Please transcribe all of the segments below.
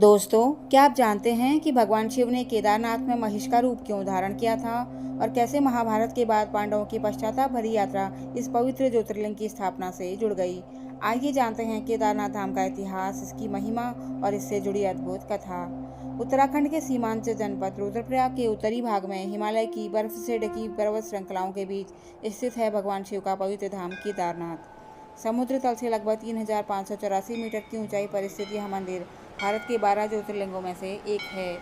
दोस्तों, क्या आप जानते हैं कि भगवान शिव ने केदारनाथ में महिष का रूप क्यों धारण किया था और कैसे महाभारत के बाद पांडवों की पश्चाताप भरी यात्रा इस पवित्र ज्योतिर्लिंग की स्थापना से जुड़ गई। आइए जानते हैं केदारनाथ धाम का इतिहास, इसकी महिमा और इससे जुड़ी अद्भुत कथा। उत्तराखंड के सीमांचल जनपद रुद्रप्रयाग के उत्तरी भाग में हिमालय की बर्फ से ढकी पर्वत श्रृंखलाओं के बीच स्थित है भगवान शिव का पवित्र धाम केदारनाथ। समुद्र तल से लगभग 3,584 मीटर की ऊंचाई पर स्थित यह मंदिर भारत के 12 ज्योतिर्लिंगों में से एक है।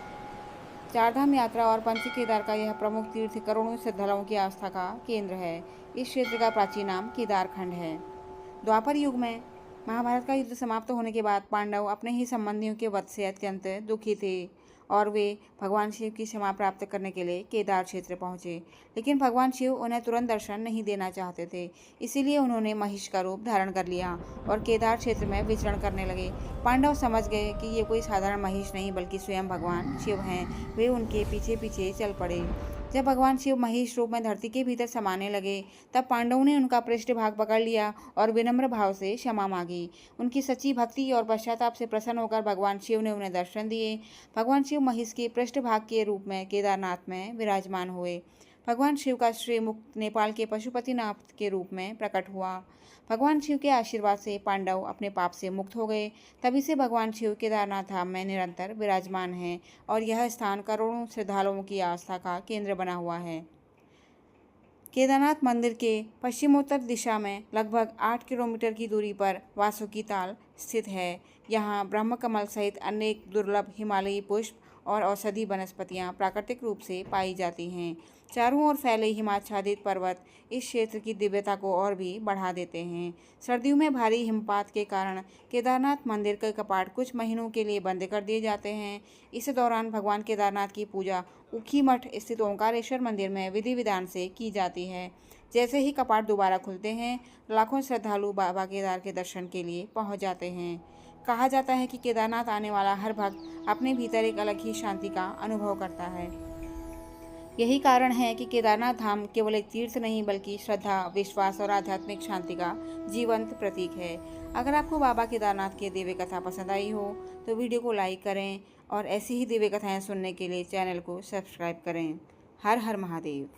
चारधाम यात्रा और पंच केदार का यह प्रमुख तीर्थ करोड़ों श्रद्धालुओं की आस्था का केंद्र है। इस क्षेत्र का प्राचीन नाम केदारखंड है। द्वापर युग में महाभारत का युद्ध समाप्त होने के बाद पांडव अपने ही संबंधियों के वध से अत्यंत दुखी थे और वे भगवान शिव की क्षमा प्राप्त करने के लिए केदार क्षेत्र पहुंचे। लेकिन भगवान शिव उन्हें तुरंत दर्शन नहीं देना चाहते थे, इसीलिए उन्होंने महिष का रूप धारण कर लिया और केदार क्षेत्र में विचरण करने लगे। पांडव समझ गए कि ये कोई साधारण महिष नहीं बल्कि स्वयं भगवान शिव हैं। वे उनके पीछे पीछे चल पड़े। जब भगवान शिव महिष रूप में धरती के भीतर समाने लगे, तब पांडवों ने उनका पृष्ठभाग पकड़ लिया और विनम्र भाव से क्षमा मांगी। उनकी सच्ची भक्ति और पश्चाताप से प्रसन्न होकर भगवान शिव ने उन्हें दर्शन दिए। भगवान शिव महिष के पृष्ठभाग के रूप में केदारनाथ में विराजमान हुए। भगवान शिव का श्रीमुख नेपाल के पशुपतिनाथ के रूप में प्रकट हुआ। भगवान शिव के आशीर्वाद से पांडव अपने पाप से मुक्त हो गए। तभी से भगवान शिव केदारनाथ धाम में निरंतर विराजमान हैं और यह स्थान करोड़ों श्रद्धालुओं की आस्था का केंद्र बना हुआ है। केदारनाथ मंदिर के पश्चिमोत्तर दिशा में लगभग 8 किलोमीटर की दूरी पर वासुकी ताल स्थित है। यहाँ ब्रह्मकमल सहित अनेक दुर्लभ हिमालयी पुष्प और औषधि वनस्पतियाँ प्राकृतिक रूप से पाई जाती हैं। चारों ओर फैले हिमाच्छादित पर्वत इस क्षेत्र की दिव्यता को और भी बढ़ा देते हैं। सर्दियों में भारी हिमपात के कारण केदारनाथ मंदिर के कपाट कुछ महीनों के लिए बंद कर दिए जाते हैं। इस दौरान भगवान केदारनाथ की पूजा ऊखीमठ स्थित ओंकारेश्वर मंदिर में विधि विधान से की जाती है। जैसे ही कपाट दोबारा खुलते हैं, लाखों श्रद्धालु बाबा केदार के दर्शन के लिए पहुंच जाते हैं। कहा जाता है कि केदारनाथ आने वाला हर भक्त अपने भीतर एक अलग ही शांति का अनुभव करता है। यही कारण है कि केदारनाथ धाम केवल एक तीर्थ नहीं बल्कि श्रद्धा, विश्वास और आध्यात्मिक शांति का जीवंत प्रतीक है। अगर आपको बाबा केदारनाथ की दिव्य कथा पसंद आई हो तो वीडियो को लाइक करें और ऐसी ही दिव्य कथाएं सुनने के लिए चैनल को सब्सक्राइब करें। हर हर महादेव।